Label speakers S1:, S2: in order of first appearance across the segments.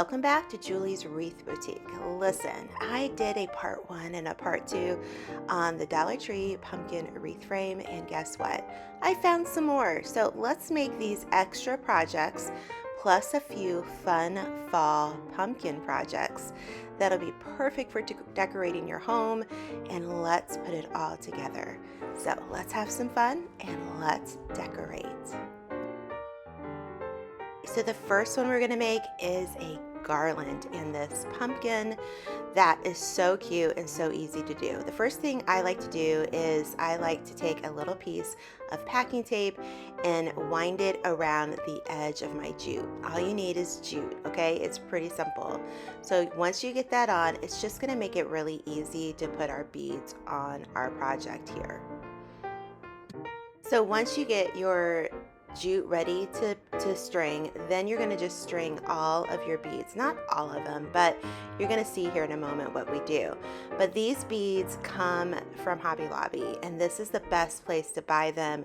S1: Welcome back to Julie's Wreath Boutique. Listen, I did a part one and a part two on the Dollar Tree pumpkin wreath frame, and guess what? I found some more. So let's make these extra projects plus a few fun fall pumpkin projects that'll be perfect for decorating your home, and let's put it all together. So let's have some fun and let's decorate. So the first one we're going to make is a garland in this pumpkin that is so cute and so easy to do. The first thing I like to do is I like to take a little piece of packing tape and wind it around the edge of my jute. All you need is jute, okay? It's pretty simple. So once you get that on, it's just going to make it really easy to put our beads on our project here. So once you get your jute ready to string, then you're going to just string all of your beads. Not all of them, but you're going to see here in a moment what we do. But these beads come from Hobby Lobby, and this is the best place to buy them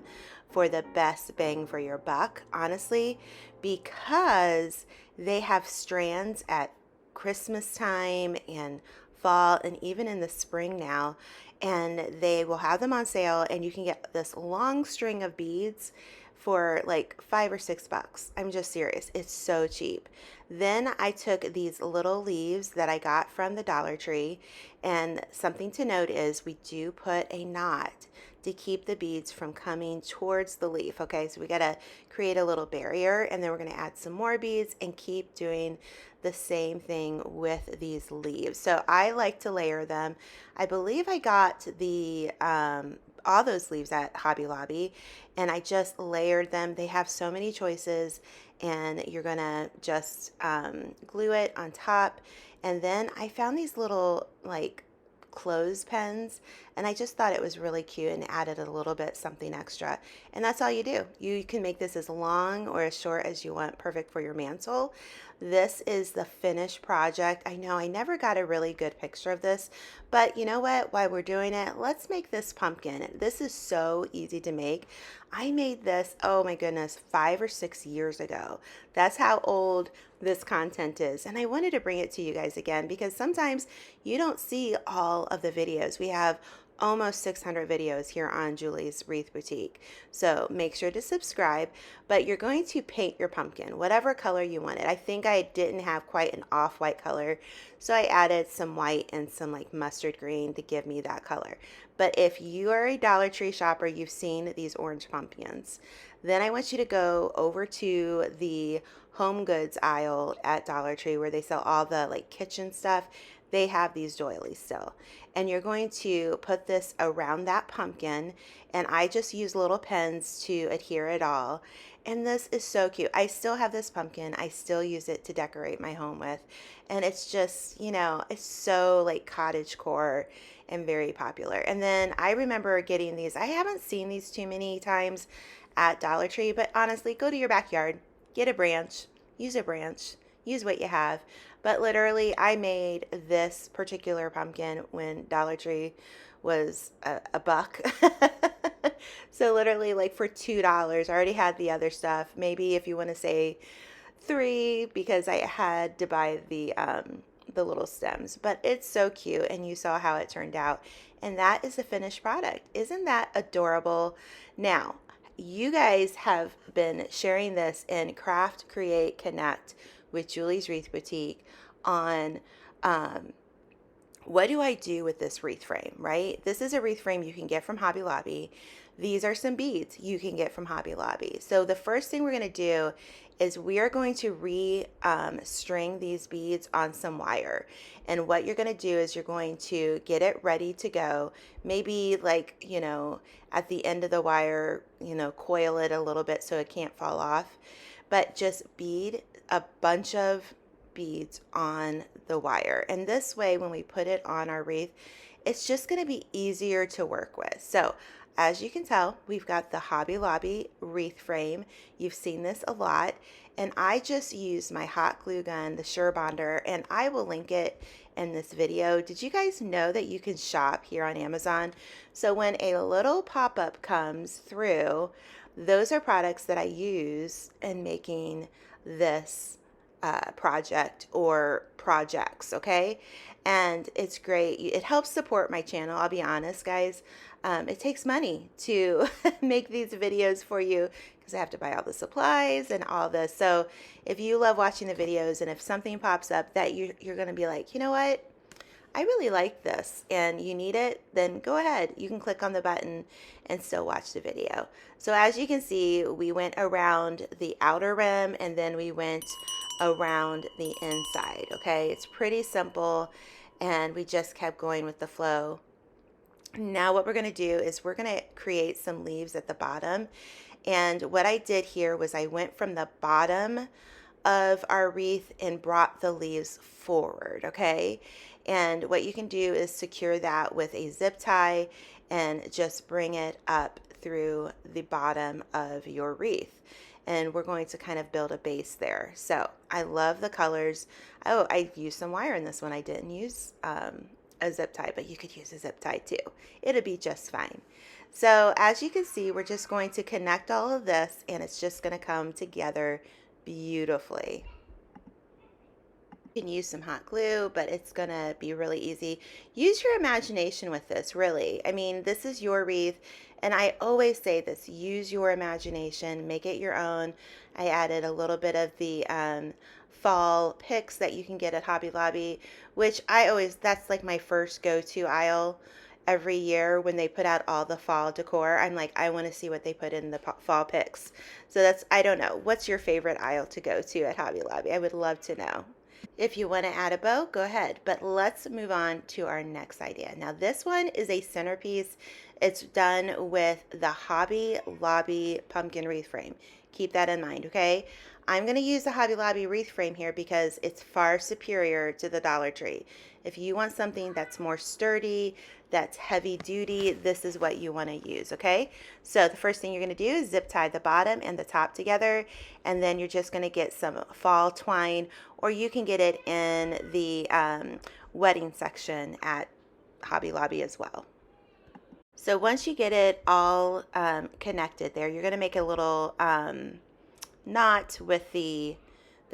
S1: for the best bang for your buck, honestly, because they have strands at Christmas time and fall and even in the spring now, and they will have them on sale, and you can get this long string of beads for like $5 or $6. I'm just serious. It's so cheap. Then I took these little leaves that I got from the Dollar Tree, and something to note is we do put a knot to keep the beads from coming towards the leaf. Okay, so we got to create a little barrier, and then we're going to add some more beads and keep doing the same thing with these leaves. So I like to layer them. I believe I got the all those leaves at Hobby Lobby, and I just layered them. They have so many choices, and you're gonna just glue it on top. And then I found these little like clothespins, and I just thought it was really cute and added a little bit something extra. And that's all you do. You can make this as long or as short as you want, perfect for your mantle. This is the finished project. I know I never got a really good picture of this, but you know what? While we're doing it, let's make this pumpkin. This is so easy to make. I made this, oh my goodness, 5 or 6 years ago. That's how old this content is. And I wanted to bring it to you guys again because sometimes you don't see all of the videos. We have almost 600 videos here on Julie's Wreath Boutique. So make sure to subscribe, but you're going to paint your pumpkin, whatever color you want it. I think I didn't have quite an off-white color, so I added some white and some like mustard green to give me that color. But if you are a Dollar Tree shopper, you've seen these orange pumpkins. Then I want you to go over to the home goods aisle at Dollar Tree where they sell all the like kitchen stuff. They have these doilies still, and you're going to put this around that pumpkin, and I just use little pens to adhere it all. And this is so cute. I still have this pumpkin. I still use it to decorate my home with, and it's just, you know, it's so like cottagecore and very popular. And then I remember getting these. I haven't seen these too many times at Dollar Tree, but honestly, go to your backyard, get a branch, use what you have. But literally, I made this particular pumpkin when Dollar Tree was a buck. So literally like for $2. I already had the other stuff. Maybe if you want to say 3, because I had to buy the little stems. But it's so cute, and you saw how it turned out. And that is the finished product. Isn't that adorable? Now, you guys have been sharing this in Craft, Create, Connect with Julie's Wreath Boutique on what do I do with this wreath frame, right? This is a wreath frame you can get from Hobby Lobby. These are some beads you can get from Hobby Lobby. So the first thing we're going to do is we are going to string these beads on some wire. And what you're going to do is you're going to get it ready to go. Maybe like, you know, at the end of the wire, you know, coil it a little bit so it can't fall off. But just bead a bunch of beads on the wire. And this way, when we put it on our wreath, it's just going to be easier to work with. So as you can tell, we've got the Hobby Lobby wreath frame. You've seen this a lot. And I just used my hot glue gun, the Sure Bonder, and I will link it in this video. Did you guys know that you can shop here on Amazon? So when a little pop-up comes through, those are products that I use in making this project or projects, okay? And it's great. It helps support my channel, I'll be honest, guys. It takes money to make these videos for you because I have to buy all the supplies and all this. So if you love watching the videos and if something pops up that you're going to be like, you know what? I really like this and you need it, then go ahead. You can click on the button and still watch the video. So as you can see, we went around the outer rim and then we went around the inside, okay? It's pretty simple and we just kept going with the flow. Now what we're going to do is we're going to create some leaves at the bottom. And what I did here was I went from the bottom of our wreath and brought the leaves forward, okay? And what you can do is secure that with a zip tie and just bring it up through the bottom of your wreath. And we're going to kind of build a base there. So I love the colors. Oh, I used some wire in this one. I didn't use a zip tie, but you could use a zip tie too. It'll be just fine. So as you can see, we're just going to connect all of this and it's just going to come together beautifully. You can use some hot glue, but it's going to be really easy. Use your imagination with this, really. I mean, this is your wreath, and I always say this, use your imagination, make it your own. I added a little bit of the fall picks that you can get at Hobby Lobby, which that's like my first go-to aisle every year when they put out all the fall decor. I'm like, I want to see what they put in the fall picks. So that's, I don't know, what's your favorite aisle to go to at Hobby Lobby? I would love to know. If you want to add a bow, go ahead. But let's move on to our next idea. Now this one is a centerpiece. It's done with the Hobby Lobby pumpkin wreath frame. Keep that in mind, okay? I'm going to use the Hobby Lobby wreath frame here because it's far superior to the Dollar Tree. If you want something that's more sturdy, that's heavy duty, this is what you want to use, okay? So the first thing you're going to do is zip tie the bottom and the top together, and then you're just going to get some fall twine, or you can get it in the wedding section at Hobby Lobby as well. So once you get it all connected there, you're going to make a little knot with the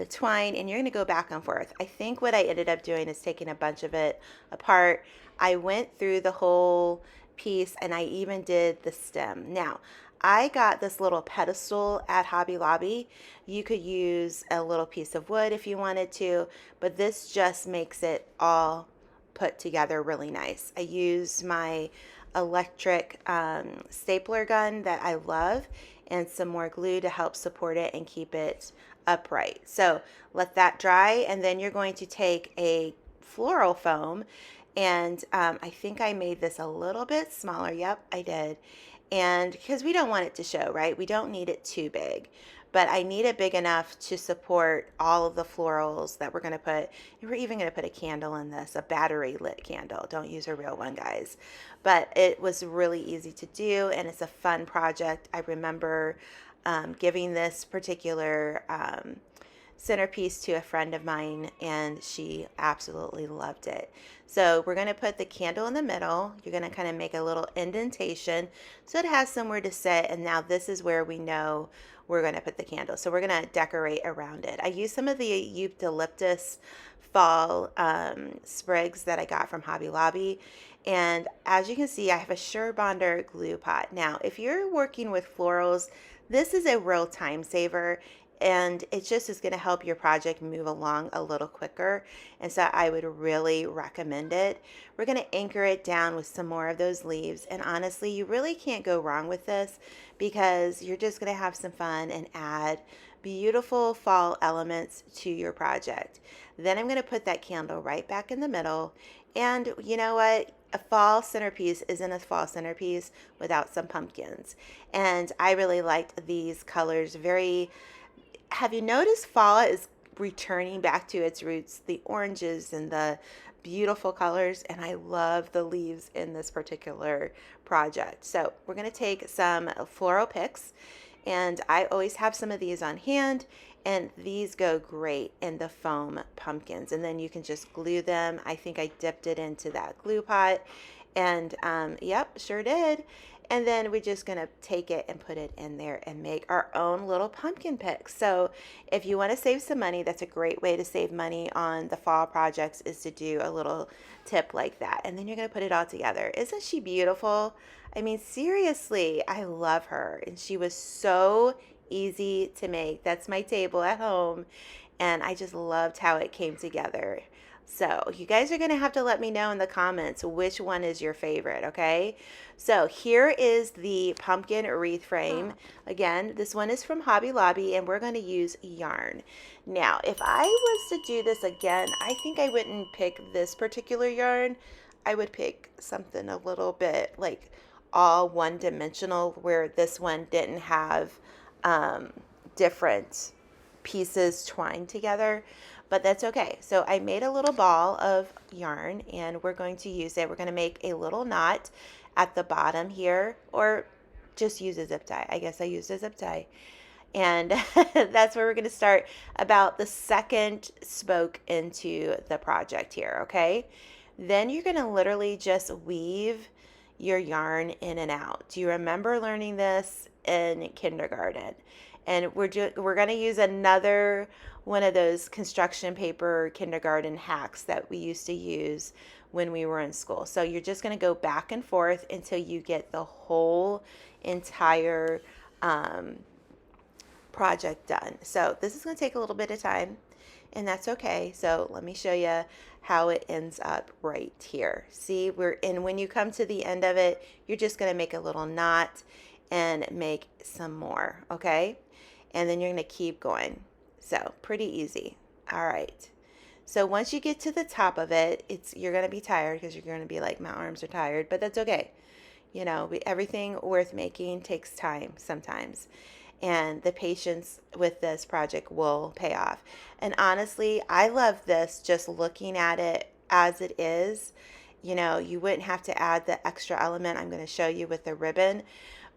S1: twine, and you're going to go back and forth. I think what I ended up doing is taking a bunch of it apart. I went through the whole piece and I even did the stem. Now, I got this little pedestal at Hobby Lobby. You could use a little piece of wood if you wanted to, but this just makes it all put together really nice. I used my electric stapler gun that I love and some more glue to help support it and keep it upright. So let that dry, and then you're going to take a floral foam, and I think I made this a little bit smaller. Yep, I did. And because we don't want it to show, right? We don't need it too big, but I need it big enough to support all of the florals that we're going to put. And we're even going to put a candle in this, a battery lit candle. Don't use a real one, guys. But it was really easy to do, and it's a fun project. I remember giving this particular centerpiece to a friend of mine, and she absolutely loved it. So we're going to put the candle in the middle. You're going to kind of make a little indentation so it has somewhere to sit, and now this is where we know we're going to put the candle. So we're going to decorate around it. I used some of the eucalyptus fall sprigs that I got from Hobby Lobby, and as you can see, I have a Surebonder glue pot. Now if you're working with florals, this is a real time saver, and it just is going to help your project move along a little quicker, and so I would really recommend it. We're going to anchor it down with some more of those leaves, and honestly, you really can't go wrong with this because you're just going to have some fun and add beautiful fall elements to your project. Then I'm going to put that candle right back in the middle, and you know what? A fall centerpiece isn't a fall centerpiece without some pumpkins, and I really liked these colors. Have you noticed fall is returning back to its roots, the oranges and the beautiful colors, and I love the leaves in this particular project. So we're going to take some floral picks, and I always have some of these on hand, and these go great in the foam pumpkins, and then you can just glue them. I think I dipped it into that glue pot, and yep, sure did. And then we're just gonna take it and put it in there and make our own little pumpkin picks. So if you wanna save some money, that's a great way to save money on the fall projects, is to do a little tip like that. And then you're gonna put it all together. Isn't she beautiful? I mean, seriously, I love her. And she was so easy to make. That's my table at home. And I just loved how it came together. So you guys are going to have to let me know in the comments which one is your favorite, okay? So here is the pumpkin wreath frame. Again, this one is from Hobby Lobby, and we're going to use yarn. Now, if I was to do this again, I think I wouldn't pick this particular yarn. I would pick something a little bit like all one-dimensional, where this one didn't have different pieces twined together, but that's okay. So I made a little ball of yarn, and we're going to use it. We're going to make a little knot at the bottom here, or just use a zip tie. I guess I used a zip tie. And that's where we're going to start, about the second spoke into the project here, okay? Then you're going to literally just weave your yarn in and out. Do you remember learning this in kindergarten? And we're going to use another one of those construction paper kindergarten hacks that we used to use when we were in school. So you're just going to go back and forth until you get the whole entire project done. So this is going to take a little bit of time, and that's okay. So let me show you how it ends up right here. See, when you come to the end of it, you're just going to make a little knot and make some more, okay? And then you're going to keep going. So pretty easy. All right. So once you get to the top of it, you're going to be tired, because you're going to be like, my arms are tired, but that's okay. You know, everything worth making takes time sometimes. And the patience with this project will pay off. And honestly, I love this just looking at it as it is. You know, you wouldn't have to add the extra element I'm going to show you with the ribbon.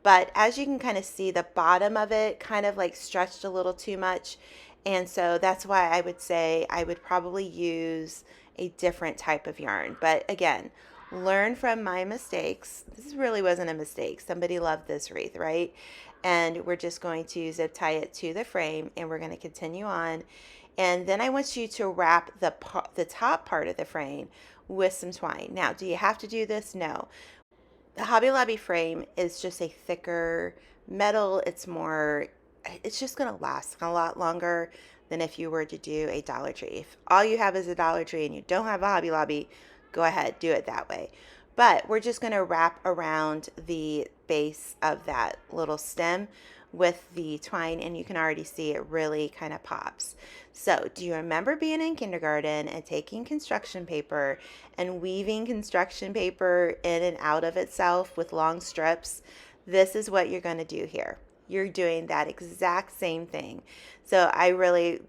S1: But as you can kind of see, the bottom of it kind of like stretched a little too much. And so that's why I would say I would probably use a different type of yarn. But again, learn from my mistakes. This really wasn't a mistake. Somebody loved this wreath, right? And we're just going to zip tie it to the frame, and we're going to continue on. And then I want you to wrap the top part of the frame with some twine. Now, do you have to do this? No. The Hobby Lobby frame is just a thicker metal. It's just going to last a lot longer than if you were to do a Dollar Tree. If all you have is a Dollar Tree and you don't have a Hobby Lobby, go ahead, do it that way. But we're just going to wrap around the base of that little stem with the twine, and you can already see it really kind of pops. So do you remember being in kindergarten and taking construction paper and weaving construction paper in and out of itself with long strips? This is what you're going to do here. You're doing that exact same thing. So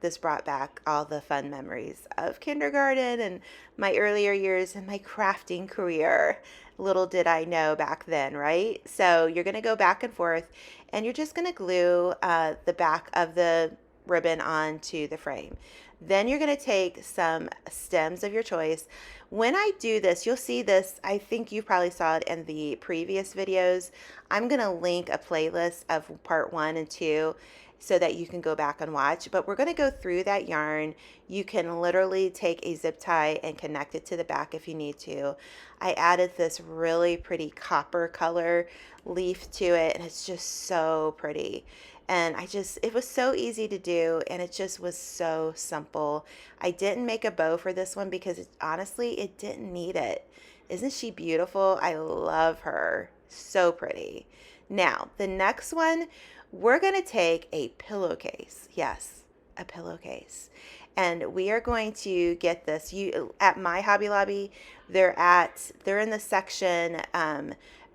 S1: this brought back all the fun memories of kindergarten and my earlier years in my crafting career. Little did I know back then, right? So you're going to go back and forth, and you're just going to glue the back of the ribbon onto the frame. Then you're going to take some stems of your choice. When I do this, you'll see this. I think you probably saw it in the previous videos. I'm going to link a playlist of part 1 and 2 so that you can go back and watch. But we're going to go through that yarn. You can literally take a zip tie and connect it to the back if you need to. I added this really pretty copper color leaf to it, and it's just so pretty. And it was so easy to do, and it just was so simple. I didn't make a bow for this one because honestly, it didn't need it. Isn't she beautiful? I love her. So pretty. Now, the next one, we're going to take a pillowcase. Yes, a pillowcase. And we are going to get this. At my Hobby Lobby, they're in the section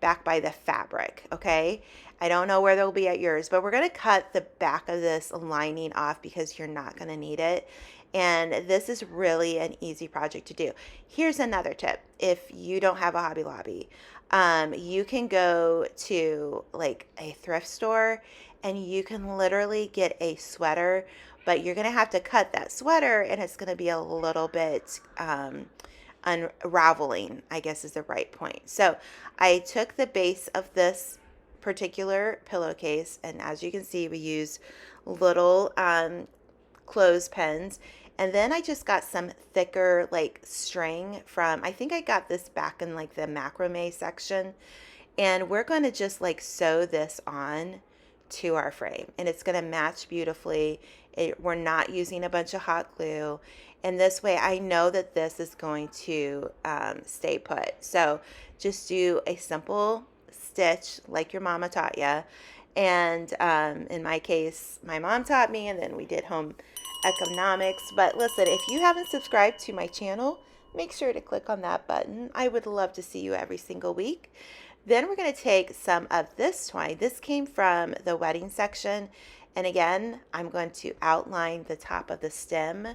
S1: back by the fabric, okay? I don't know where they'll be at yours, but we're going to cut the back of this lining off because you're not going to need it. And this is really an easy project to do. Here's another tip. If you don't have a Hobby Lobby, you can go to like a thrift store and you can literally get a sweater, but you're going to have to cut that sweater, and it's going to be a little bit unraveling, I guess is the right point. So I took the base of this particular pillowcase, and as you can see, we use little clothespins. And then I just got some thicker like string from, I think I got this back in like the macrame section. And we're going to just like sew this on to our frame, and it's going to match beautifully. We're not using a bunch of hot glue. And this way I know that this is going to stay put. So just do a simple stitch like your mama taught you. And in my case, my mom taught me, and then we did home economics. But listen, if you haven't subscribed to my channel, make sure to click on that button. I would love to see you every single week. Then we're going to take some of this twine. This came from the wedding section. And again, I'm going to outline the top of the stem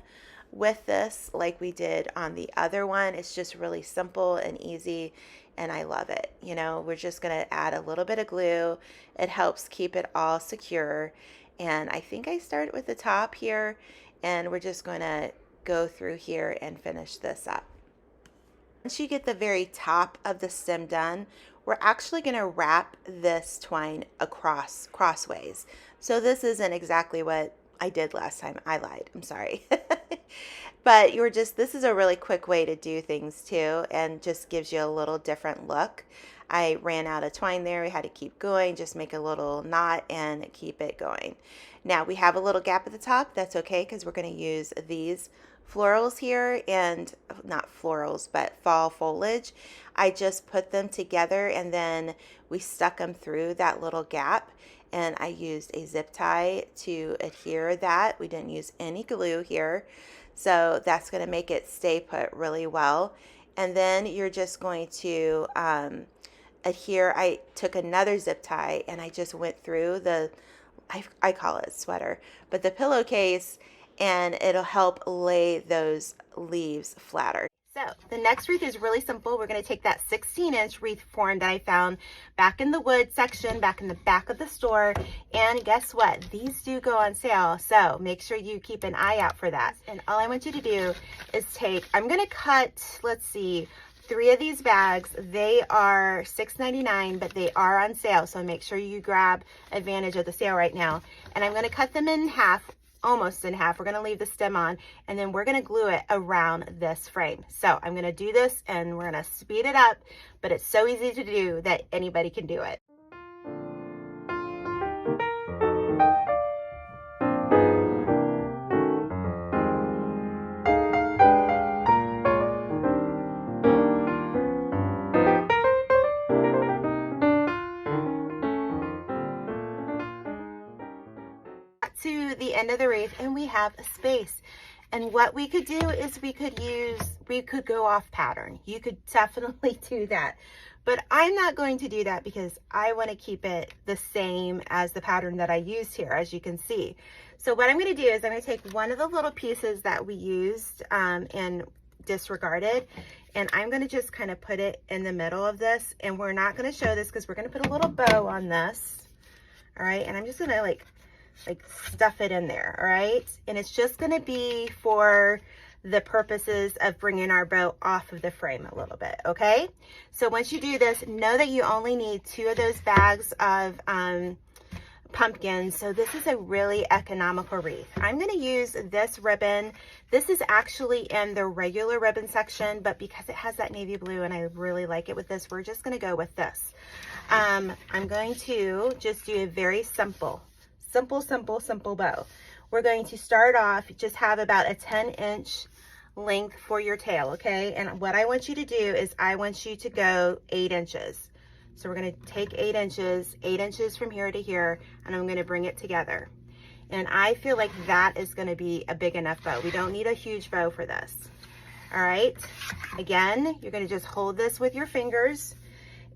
S1: with this like we did on the other one. It's just really simple and easy, and I love it. You know, we're just going to add a little bit of glue. It helps keep it all secure. And I think I started with the top here, and we're just going to go through here and finish this up. Once you get the very top of the stem done, we're actually going to wrap this twine crossways. So this isn't exactly what I did last time. I lied. I'm sorry. But this is a really quick way to do things too, and just gives you a little different look. I ran out of twine there. We had to keep going, just make a little knot and keep it going. Now we have a little gap at the top. That's okay, because we're going to use these florals here, and not florals, but fall foliage. I just put them together, and then we stuck them through that little gap, and I used a zip tie to adhere that. We didn't use any glue here, so that's going to make it stay put really well. And then you're just going to adhere. I took another zip tie, and I just went through the, I call it sweater, but the pillowcase, and it'll help lay those leaves flatter. So the next wreath is really simple. We're going to take that 16-inch wreath form that I found back in the wood section, back in the back of the store. And guess what? These do go on sale. So make sure you keep an eye out for that. And all I want you to do is I'm going to cut, let's see, 3 of these bags. They are $6.99, but they are on sale. So make sure you grab advantage of the sale right now. And I'm going to cut them in half. Almost in half. We're going to leave the stem on, and then we're going to glue it around this frame. So I'm going to do this, and we're going to speed it up, but it's so easy to do that anybody can do it. To the end of the wreath, and we have a space. And what we could do is we could go off pattern. You could definitely do that, but I'm not going to do that because I want to keep it the same as the pattern that I used here, as you can see. So what I'm going to do is I'm going to take one of the little pieces that we used and disregarded, and I'm going to just kind of put it in the middle of this. And we're not going to show this because we're going to put a little bow on this. All right, and I'm just going to like stuff it in there. All right, and it's just going to be for the purposes of bringing our bow off of the frame a little bit. Okay, so once you do this, know that you only need 2 of those bags of pumpkins. So this is a really economical wreath. I'm going to use this ribbon. This is actually in the regular ribbon section, but because it has that navy blue and I really like it with this, we're just going to go with this. I'm going to just do a very simple bow. We're going to start off, just have about a 10-inch length for your tail, okay? And what I want you to do is I want you to go 8 inches. So we're going to take 8 inches from here to here, and I'm going to bring it together. And I feel like that is going to be a big enough bow. We don't need a huge bow for this. All right. Again, you're going to just hold this with your fingers,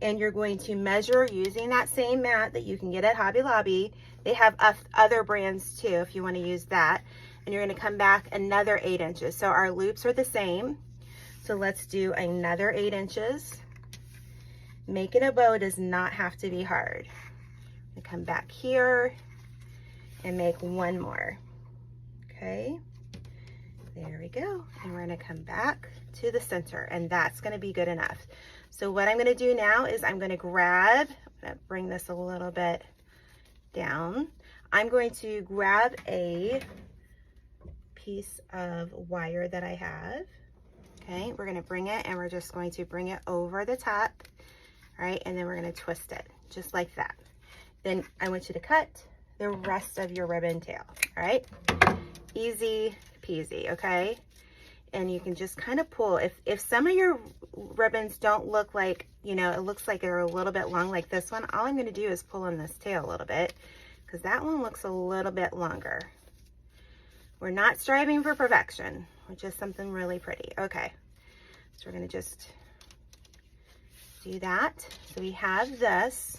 S1: and you're going to measure using that same mat that you can get at Hobby Lobby. They have other brands too if you want to use that. And you're going to come back another 8 inches. So our loops are the same. So let's do another 8 inches. Making a bow does not have to be hard. I come back here and make one more. Okay, there we go. And we're going to come back to the center, and that's going to be good enough. So what I'm going to do now is I'm going to grab I'm gonna bring this a little bit down. I'm going to grab a piece of wire that I have. Okay, we're gonna bring it and we're just going to bring it over the top. All right, and then we're gonna twist it just like that. Then I want you to cut the rest of your ribbon tail. All right, easy peasy. Okay, and you can just kind of pull. If some of your ribbons don't look like, you know, it looks like they're a little bit long like this one, all I'm going to do is pull on this tail a little bit, because that one looks a little bit longer. We're not striving for perfection, which is something really pretty. Okay, so we're going to just do that. So we have this.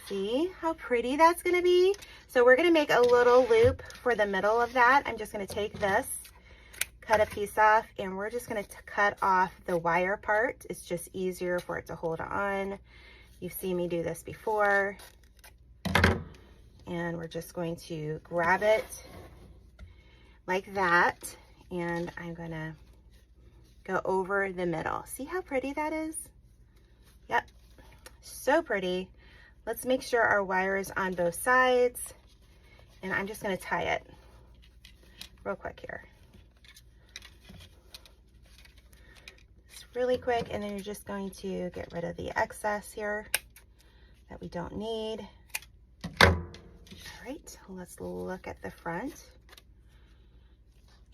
S1: See how pretty that's going to be? So we're going to make a little loop for the middle of that. I'm just going to take this, cut a piece off, and we're just going to cut off the wire part. It's just easier for it to hold on. You've seen me do this before. And we're just going to grab it like that, and I'm going to go over the middle. See how pretty that is? Yep, so pretty. Let's make sure our wire is on both sides, and I'm just going to tie it real quick here. It's really quick, and then you're just going to get rid of the excess here that we don't need. All right, let's look at the front.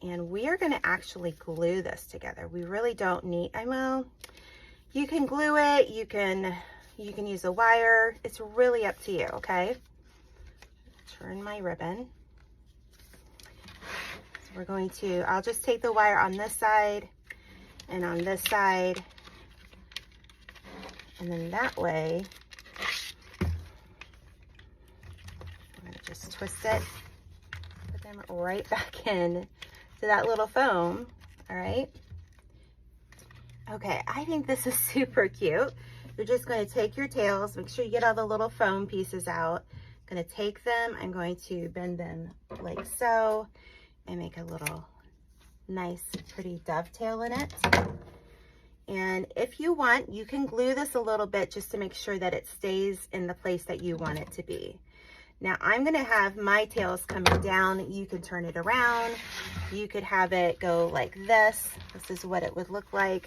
S1: And we are going to actually glue this together. We really don't need, well, you can glue it, you can use a wire. It's really up to you, okay? Turn my ribbon. So we're going to, I'll just take the wire on this side and on this side. And then that way, I'm going to just twist it, put them right back in to that little foam. All right. Okay, I think this is super cute. You're just going to take your tails, make sure you get all the little foam pieces out. I'm going to take them, I'm going to bend them like so, and make a little nice, pretty dovetail in it. And if you want, you can glue this a little bit just to make sure that it stays in the place that you want it to be. Now I'm going to have my tails coming down. You can turn it around. You could have it go like this. This is what it would look like.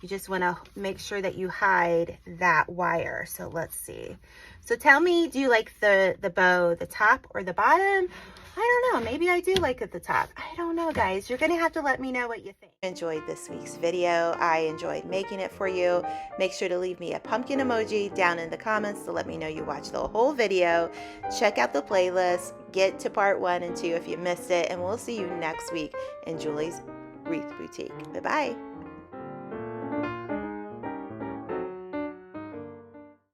S1: You just want to make sure that you hide that wire. So let's see. So tell me, do you like the bow, the top or the bottom? I don't know. Maybe I do like it the top. I don't know, guys. You're going to have to let me know what you think.
S2: Enjoyed this week's video. I enjoyed making it for you. Make sure to leave me a pumpkin emoji down in the comments to let me know you watched the whole video. Check out the playlist. Get to part 1 and 2 if you missed it. And we'll see you next week in Julie's Wreath Boutique. Bye-bye.